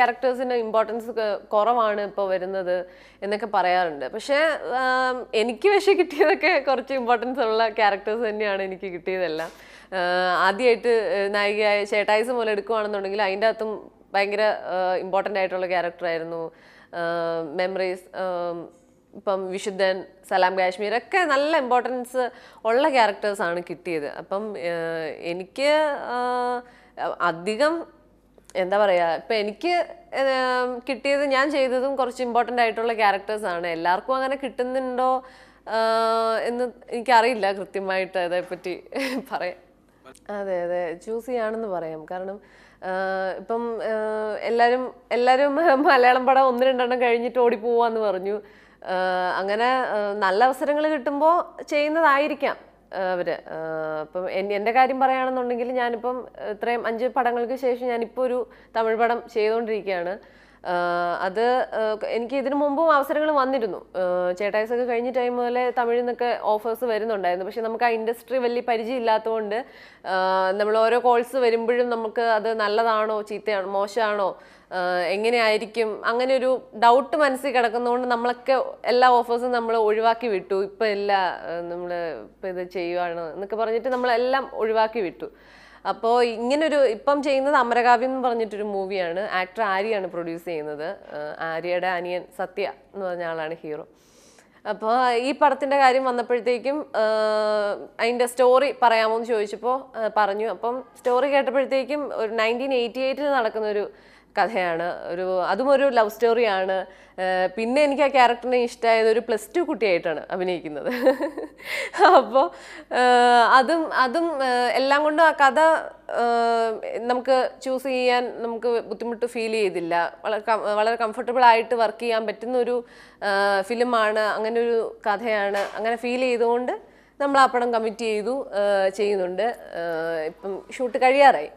ക്യാരക്ടേഴ്സിന് importance കുറവാണ് ഇപ്പോൾ വരുന്നത് എന്നൊക്കെ പറയാറുണ്ട്. പക്ഷേ എനിക്ക് പക്ഷേ കിട്ടിയതൊക്കെ കുറച്ച് ഇമ്പോർട്ടൻസ് ഉള്ള ക്യാരക്ടേഴ്സ് തന്നെയാണ് എനിക്ക് കിട്ടിയതെല്ലാം. ആദ്യമായിട്ട് നായികയായ ചേട്ടായിസ് പോലെ എടുക്കുകയാണെന്നുണ്ടെങ്കിൽ അതിൻ്റെ അകത്തും ഭയങ്കര ഇമ്പോർട്ടൻ്റ് ആയിട്ടുള്ള ക്യാരക്ടറായിരുന്നു. മെമ്മറീസ്, ഇപ്പം വിശുദ്ധൻ, സലാം കാശ്മീർ ഒക്കെ നല്ല ഇമ്പോർട്ടൻസ് ഉള്ള ക്യാരക്ടേഴ്സാണ് കിട്ടിയത്. അപ്പം എനിക്ക് അധികം എന്താ പറയുക, ഇപ്പം എനിക്ക് കിട്ടിയത് ഞാൻ ചെയ്തതും കുറച്ച് ഇമ്പോർട്ടൻ്റ് ആയിട്ടുള്ള ക്യാരക്ടേഴ്സാണ്. എല്ലാവർക്കും അങ്ങനെ കിട്ടുന്നുണ്ടോ എന്ന് എനിക്കറിയില്ല കൃത്യമായിട്ട് അതേപ്പറ്റി പറയാം. അതെ അതെ, ചൂസ് ചെയ്യാണെന്ന് പറയാം. കാരണം ഇപ്പം എല്ലാവരും മലയാളം പടം 1-2 കഴിഞ്ഞിട്ട് ഓടിപ്പോവാന്ന് പറഞ്ഞു. അങ്ങനെ നല്ല അവസരങ്ങൾ കിട്ടുമ്പോൾ ചെയ്യുന്നതായിരിക്കാം അവര്. അപ്പം എൻ്റെ കാര്യം പറയുകയാണെന്നുണ്ടെങ്കിൽ ഞാനിപ്പം ഇത്രയും 5 പടങ്ങൾക്ക് ശേഷം ഞാനിപ്പോൾ ഒരു തമിഴ് പടം ചെയ്തുകൊണ്ടിരിക്കുകയാണ്. അത് എനിക്ക് ഇതിനു മുമ്പും അവസരങ്ങൾ വന്നിരുന്നു. ചേട്ടായിസ് ഒക്കെ കഴിഞ്ഞ ടൈം മുതലേ തമിഴിൽ നിന്നൊക്കെ ഓഫേഴ്സ് വരുന്നുണ്ടായിരുന്നു. പക്ഷെ നമുക്ക് ആ ഇൻഡസ്ട്രി വലിയ പരിചയം ഇല്ലാത്തതുകൊണ്ട് നമ്മൾ ഓരോ കോൾസ് വരുമ്പോഴും നമുക്ക് അത് നല്ലതാണോ ചീത്തയാണോ മോശമാണോ എങ്ങനെയായിരിക്കും അങ്ങനെ ഒരു ഡൗട്ട് മനസ്സിൽ കിടക്കുന്നതുകൊണ്ട് നമ്മളൊക്കെ എല്ലാ ഓഫേഴ്സും നമ്മൾ ഒഴിവാക്കി വിട്ടു. ഇപ്പം എല്ലാ നമ്മൾ ഇപ്പം ഇത് ചെയ്യുവാണ് എന്നൊക്കെ പറഞ്ഞിട്ട് നമ്മളെല്ലാം ഒഴിവാക്കി വിട്ടു. അപ്പോൾ ഇങ്ങനൊരു ഇപ്പം ചെയ്യുന്നത് അമരകാവ്യം എന്ന് പറഞ്ഞിട്ടൊരു മൂവിയാണ്. ആക്ടർ ആര്യയാണ് പ്രൊഡ്യൂസ് ചെയ്യുന്നത്. ആര്യയുടെ അനിയൻ സത്യ എന്ന് പറഞ്ഞ ആളാണ് ഹീറോ. അപ്പോൾ ഈ പടത്തിൻ്റെ കാര്യം വന്നപ്പോഴത്തേക്കും അതിൻ്റെ സ്റ്റോറി പറയാമോ എന്ന് ചോദിച്ചപ്പോൾ പറഞ്ഞു. അപ്പം സ്റ്റോറി കേട്ടപ്പോഴത്തേക്കും ഒരു 1988 നടക്കുന്നൊരു കഥയാണ്. അതും ഒരു ലവ് സ്റ്റോറിയാണ്. പിന്നെ എനിക്ക് ആ ക്യാരക്ടറിനെ ഇഷ്ടമായത് ഒരു +2 കുട്ടിയായിട്ടാണ് അഭിനയിക്കുന്നത്. അപ്പോൾ അതും എല്ലാം കൊണ്ടും ആ കഥ നമുക്ക് ചൂസ് ചെയ്യാൻ നമുക്ക് ബുദ്ധിമുട്ട് ഫീൽ ചെയ്തില്ല. വളരെ കംഫർട്ടബിൾ ആയിട്ട് വർക്ക് ചെയ്യാൻ പറ്റുന്ന ഒരു ഫിലിമാണ്, അങ്ങനെ ഒരു കഥയാണ്. അങ്ങനെ ഫീൽ ചെയ്തുകൊണ്ട് നമ്മൾ ആ പടം കമ്മിറ്റ് ചെയ്തു, ചെയ്യുന്നുണ്ട്. ഇപ്പം ഷൂട്ട് കഴിയാറായി.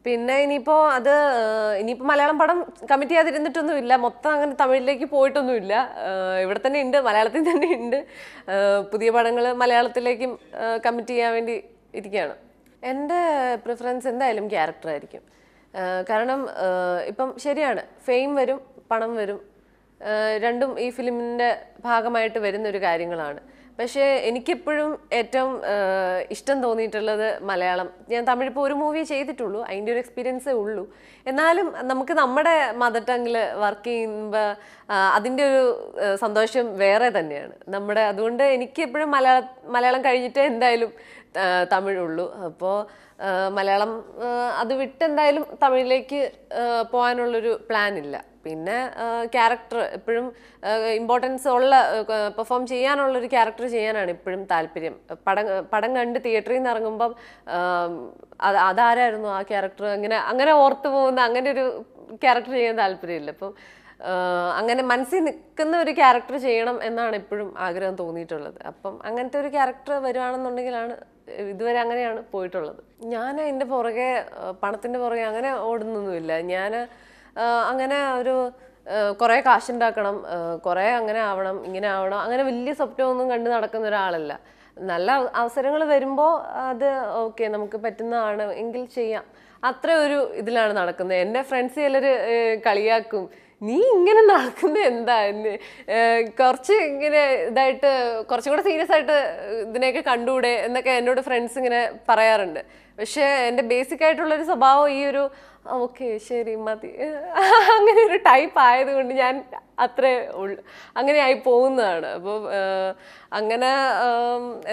പിന്നെ ഇനിയിപ്പോൾ മലയാളം പടം കമ്മിറ്റ് ചെയ്യാതിരുന്നിട്ടൊന്നുമില്ല. മൊത്തം അങ്ങനെ തമിഴിലേക്ക് പോയിട്ടൊന്നുമില്ല. ഇവിടെ തന്നെ ഉണ്ട്, മലയാളത്തിൽ തന്നെ ഉണ്ട്. പുതിയ പടങ്ങൾ മലയാളത്തിലേക്കും കമ്മിറ്റ് ചെയ്യാൻ വേണ്ടി ഇരിക്കുകയാണ്. എൻ്റെ പ്രിഫറൻസ് എന്തായാലും ക്യാരക്ടറായിരിക്കും. കാരണം ഇപ്പം ശരിയാണ്, ഫെയിം വരും, പണം വരും, രണ്ടും ഈ ഫിലിമിൻ്റെ ഭാഗമായിട്ട് വരുന്നൊരു കാര്യങ്ങളാണ്. പക്ഷേ എനിക്കെപ്പോഴും ഏറ്റവും ഇഷ്ടം തോന്നിയിട്ടുള്ളത് മലയാളം. ഞാൻ തമിഴ് ഇപ്പോൾ ഒരു മൂവി ചെയ്തിട്ടുള്ളൂ, അതിൻ്റെ ഒരു എക്സ്പീരിയൻസേ ഉള്ളൂ. എന്നാലും നമുക്ക് നമ്മുടെ മദർ ടങ്ങിൽ വർക്ക് ചെയ്യുമ്പോൾ അതിൻ്റെ ഒരു സന്തോഷം വേറെ തന്നെയാണ്. അതുകൊണ്ട് എനിക്ക് എപ്പോഴും മലയാളം കഴിഞ്ഞിട്ടേ എന്തായാലും തമിഴുള്ളൂ. അപ്പോൾ മലയാളം അത് വിട്ടെന്തായാലും തമിഴിലേക്ക് പോകാനുള്ളൊരു പ്ലാൻ ഇല്ല. പിന്നെ ക്യാരക്ടർ എപ്പോഴും ഇമ്പോർട്ടൻസ് ഉള്ള പെർഫോം ചെയ്യാനുള്ളൊരു ക്യാരക്ടർ ചെയ്യാനാണ് ഇപ്പോഴും താല്പര്യം. പടം കണ്ട് തിയേറ്ററിൽ നിന്ന് ഇറങ്ങുമ്പം അതാരായിരുന്നു ആ ക്യാരക്ടർ അങ്ങനെ ഓർത്തു പോകുന്ന അങ്ങനെ ഒരു ക്യാരക്ടർ ചെയ്യാൻ താല്പര്യമില്ല. അപ്പം അങ്ങനെ മനസ്സിൽ നിൽക്കുന്ന ഒരു ക്യാരക്ടർ ചെയ്യണം എന്നാണ് എപ്പോഴും ആഗ്രഹം തോന്നിയിട്ടുള്ളത്. അപ്പം അങ്ങനത്തെ ഒരു ക്യാരക്ടർ വരുവാണെന്നുണ്ടെങ്കിലാണ് ഇതുവരെ അങ്ങനെയാണ് പോയിട്ടുള്ളത്. ഞാൻ അതിൻ്റെ പുറകെ പണത്തിൻ്റെ പുറകെ അങ്ങനെ ഓടുന്നൊന്നുമില്ല. ഞാൻ അങ്ങനെ ഒരു കുറേ കാശുണ്ടാക്കണം, കുറേ അങ്ങനെ ആവണം, ഇങ്ങനെ ആവണം, അങ്ങനെ വലിയ സ്വപ്നമൊന്നും കണ്ട് നടക്കുന്ന ഒരാളല്ല. നല്ല അവസരങ്ങൾ വരുമ്പോൾ അത് ഓക്കെ നമുക്ക് പറ്റുന്നതാണ് എങ്കിൽ ചെയ്യാം, അത്ര ഒരു ഇതിലാണ് നടക്കുന്നത്. എൻ്റെ ഫ്രണ്ട്സ് ചിലർ കളിയാക്കും, നീ ഇങ്ങനെ നടക്കുന്നത് എന്താ എന്ന്, കുറച്ച് ഇങ്ങനെ ഇതായിട്ട് കുറച്ചും കൂടെ സീരിയസ് ആയിട്ട് ഇതിനെയൊക്കെ കണ്ടുകൂടെ എന്നൊക്കെ എന്നോട് ഫ്രണ്ട്സ് ഇങ്ങനെ പറയാറുണ്ട്. പക്ഷേ എൻ്റെ ബേസിക് ആയിട്ടുള്ളൊരു സ്വഭാവം ഈ ഒരു ഓക്കെ ശരി മതി അങ്ങനെ ഒരു ടൈപ്പ് ആയതുകൊണ്ട് ഞാൻ അത്രേ ഉള്ളു, അങ്ങനെ ആയി പോകുന്നതാണ്. അപ്പോൾ അങ്ങനെ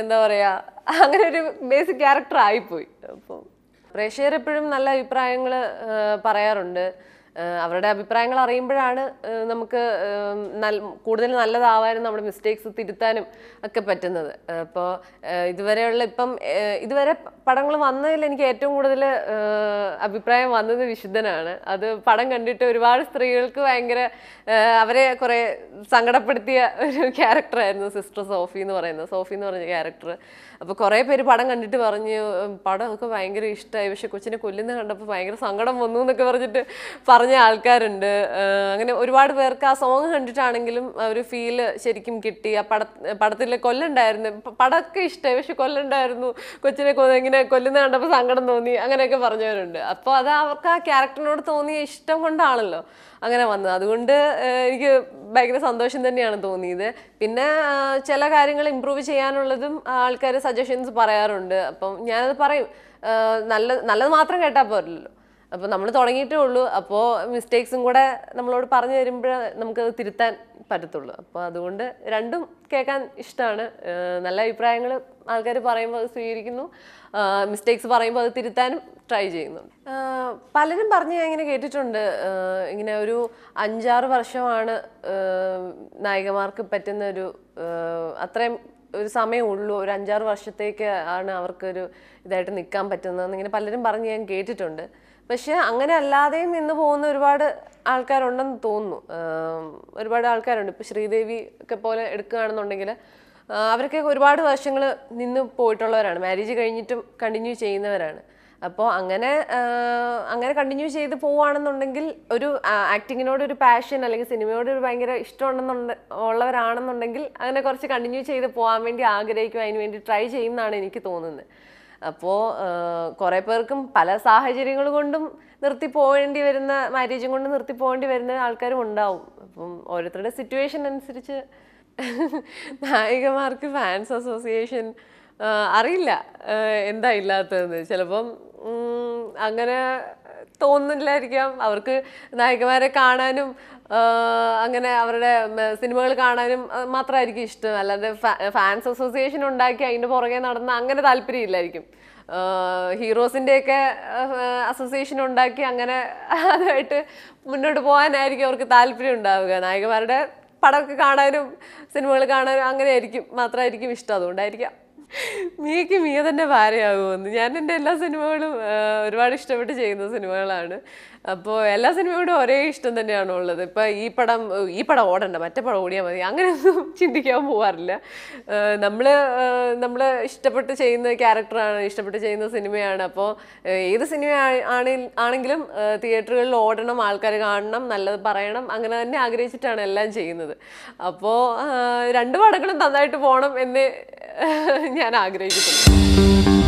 എന്താ പറയുക, അങ്ങനെ ഒരു ബേസിക് ക്യാരക്ടർ ആയിപ്പോയി. അപ്പോൾ പ്രേക്ഷകർ എപ്പോഴും നല്ല അഭിപ്രായങ്ങൾ പറയാറുണ്ട്. അവരുടെ അഭിപ്രായങ്ങൾ അറിയുമ്പോഴാണ് നമുക്ക് കൂടുതൽ നല്ലതാവാനും നമ്മുടെ മിസ്റ്റേക്സ് തിരുത്താനും ഒക്കെ പറ്റുന്നത്. അപ്പോൾ ഇതുവരെ പടങ്ങൾ വന്നതിൽ എനിക്ക് ഏറ്റവും കൂടുതൽ അഭിപ്രായം വന്നത് വിശുദ്ധനാണ്. അത് പടം കണ്ടിട്ട് ഒരുപാട് സ്ത്രീകൾക്ക് ഭയങ്കര അവരെ കുറേ സങ്കടപ്പെടുത്തിയ ഒരു ക്യാരക്ടറായിരുന്നു സിസ്റ്റർ സോഫി എന്ന് പറഞ്ഞ ക്യാരക്ടർ. അപ്പോൾ കുറേ പേര് പടം കണ്ടിട്ട് പറഞ്ഞു പടമൊക്കെ ഭയങ്കര ഇഷ്ടമായി, പക്ഷെ കൊച്ചിനെ കൊല്ലുന്ന കണ്ടപ്പോൾ ഭയങ്കര സങ്കടം വന്നു എന്നൊക്കെ പറഞ്ഞിട്ട് പറഞ്ഞ ആൾക്കാരുണ്ട്. അങ്ങനെ ഒരുപാട് പേർക്ക് ആ സോങ് കണ്ടിട്ടാണെങ്കിലും ഒരു ഫീല് ശരിക്കും കിട്ടി. ആ പടത്തിലെ കൊല്ലുണ്ടായിരുന്നു, പടമൊക്കെ ഇഷ്ടമായി, പക്ഷെ കൊല്ലുണ്ടായിരുന്നു, കൊച്ചിനെ ഇങ്ങനെ കൊല്ലുന്ന കണ്ടപ്പോൾ സങ്കടം തോന്നി, അങ്ങനെയൊക്കെ പറഞ്ഞവരുണ്ട്. അപ്പോൾ അത് അവർക്ക് ആ ക്യാരക്ടറിനോട് തോന്നിയ ഇഷ്ടം കൊണ്ടാണല്ലോ അങ്ങനെ വന്നത്. അതുകൊണ്ട് എനിക്ക് ഭയങ്കര സന്തോഷം തന്നെയാണ് തോന്നിയത്. പിന്നെ ചില കാര്യങ്ങൾ ഇമ്പ്രൂവ് ചെയ്യാനുള്ളതും ആൾക്കാർ സജഷൻസ് പറയാറുണ്ട്. അപ്പം ഞാനത് പറയും, നല്ലത് മാത്രം കേട്ടാൽ പോരല്ലോ. അപ്പോൾ നമ്മൾ തുടങ്ങിയിട്ടേ ഉള്ളൂ. അപ്പോൾ മിസ്റ്റേക്സും കൂടെ നമ്മളോട് പറഞ്ഞു തരുമ്പോൾ നമുക്കത് തിരുത്താൻ പറ്റത്തുള്ളൂ. അപ്പോൾ അതുകൊണ്ട് രണ്ടും കേൾക്കാൻ ഇഷ്ടമാണ്. നല്ല അഭിപ്രായങ്ങൾ ആൾക്കാർ പറയുമ്പോൾ അത് സ്വീകരിക്കുന്നു, മിസ്റ്റേക്സ് പറയുമ്പോൾ അത് തിരുത്താനും ട്രൈ ചെയ്യുന്നുണ്ട്. പലരും പറഞ്ഞ് ഞാൻ ഇങ്ങനെ കേട്ടിട്ടുണ്ട്, ഇങ്ങനെ ഒരു 5-6 വർഷമാണ് നായികമാർക്ക് പറ്റുന്ന ഒരു അത്രയും ഒരു സമയമുള്ളൂ, ഒരു 5-6 വർഷത്തേക്ക് ആണ് അവർക്കൊരു ഇതായിട്ട് നിൽക്കാൻ പറ്റുന്നതെന്ന് ഇങ്ങനെ പലരും പറഞ്ഞ് ഞാൻ കേട്ടിട്ടുണ്ട്. പക്ഷെ അങ്ങനെ അല്ലാതെയും നിന്ന് പോകുന്ന ഒരുപാട് ആൾക്കാരുണ്ടെന്ന് തോന്നുന്നു. ഒരുപാട് ആൾക്കാരുണ്ട്. ഇപ്പോൾ ശ്രീദേവി ഒക്കെ പോലെ എടുക്കുകയാണെന്നുണ്ടെങ്കിൽ അവരൊക്കെ ഒരുപാട് വർഷങ്ങൾ നിന്ന് പോയിട്ടുള്ളവരാണ്, മാരേജ് കഴിഞ്ഞിട്ടും കണ്ടിന്യൂ ചെയ്യുന്നവരാണ്. അപ്പോൾ അങ്ങനെ കണ്ടിന്യൂ ചെയ്ത് പോവുകയാണെന്നുണ്ടെങ്കിൽ ഒരു ആക്ടിങ്ങിനോട് ഒരു പാഷൻ അല്ലെങ്കിൽ സിനിമയോട് ഒരു ഭയങ്കര ഇഷ്ടം ഉള്ളവരാണെന്നുണ്ടെങ്കിൽ അങ്ങനെ കുറച്ച് കണ്ടിന്യൂ ചെയ്ത് പോകാൻ വേണ്ടി ആഗ്രഹിക്കും, അതിന് വേണ്ടി ട്രൈ ചെയ്യുമെന്നാണ് എനിക്ക് തോന്നുന്നത്. അപ്പോൾ കുറേ പേർക്കും പല സാഹചര്യങ്ങൾ കൊണ്ടും നിർത്തി പോകേണ്ടി വരുന്ന, മാരേജും കൊണ്ട് നിർത്തി പോകേണ്ടി വരുന്ന ആൾക്കാരും ഉണ്ടാവും. അപ്പം ഓരോരുത്തരുടെ സിറ്റുവേഷൻ അനുസരിച്ച് നായികമാർക്ക് ഫാൻസ് അസോസിയേഷൻ അറിയില്ല എന്താ ഇല്ലാത്തതെന്ന്. ചിലപ്പം അങ്ങനെ തോന്നുന്നില്ലായിരിക്കാം. അവർക്ക് നായികമാരെ കാണാനും അങ്ങനെ അവരുടെ സിനിമകൾ കാണാനും മാത്രമായിരിക്കും ഇഷ്ടം. അല്ലാതെ ഫാൻസ് അസോസിയേഷൻ ഉണ്ടാക്കി അതിൻ്റെ പുറകെ നടന്ന അങ്ങനെ താല്പര്യമില്ലായിരിക്കും. ഹീറോസിൻ്റെയൊക്കെ അസോസിയേഷൻ ഉണ്ടാക്കി അങ്ങനെ അതുമായിട്ട് മുന്നോട്ട് പോകാനായിരിക്കും അവർക്ക് താല്പര്യം ഉണ്ടാവുക. നായികമാരുടെ പടമൊക്കെ കാണാനും സിനിമകൾ കാണാനും അങ്ങനെ മാത്രമായിരിക്കും ഇഷ്ടം. അതുകൊണ്ടായിരിക്കാം മിയയ്ക്ക് മിയ തന്നെ ഭാര്യയാകുമെന്ന്. ഞാൻ എൻ്റെ എല്ലാ സിനിമകളും ഒരുപാട് ഇഷ്ടപ്പെട്ട് ചെയ്യുന്ന സിനിമകളാണ്. അപ്പോൾ എല്ലാ സിനിമയോടും ഒരേ ഇഷ്ടം തന്നെയാണ് ഉള്ളത്. ഇപ്പം ഈ പടം ഓടണ്ട, മറ്റേ പടം ഓടിയാൽ മതി, അങ്ങനെയൊന്നും ചിന്തിക്കാൻ പോകാറില്ല. നമ്മൾ ഇഷ്ടപ്പെട്ട് ചെയ്യുന്ന ക്യാരക്ടറാണ്, ഇഷ്ടപ്പെട്ട് ചെയ്യുന്ന സിനിമയാണ്. അപ്പോൾ ഏത് സിനിമ ആണെങ്കിലും തിയേറ്ററുകളിൽ ഓടണം, ആൾക്കാർ കാണണം, നല്ലത് പറയണം, അങ്ങനെ തന്നെ ആഗ്രഹിച്ചിട്ടാണ് എല്ലാം ചെയ്യുന്നത്. അപ്പോൾ 2 പടങ്ങളും നന്നായിട്ട് പോകണം എന്ന് ഞാൻ ആഗ്രഹിക്കുന്നു.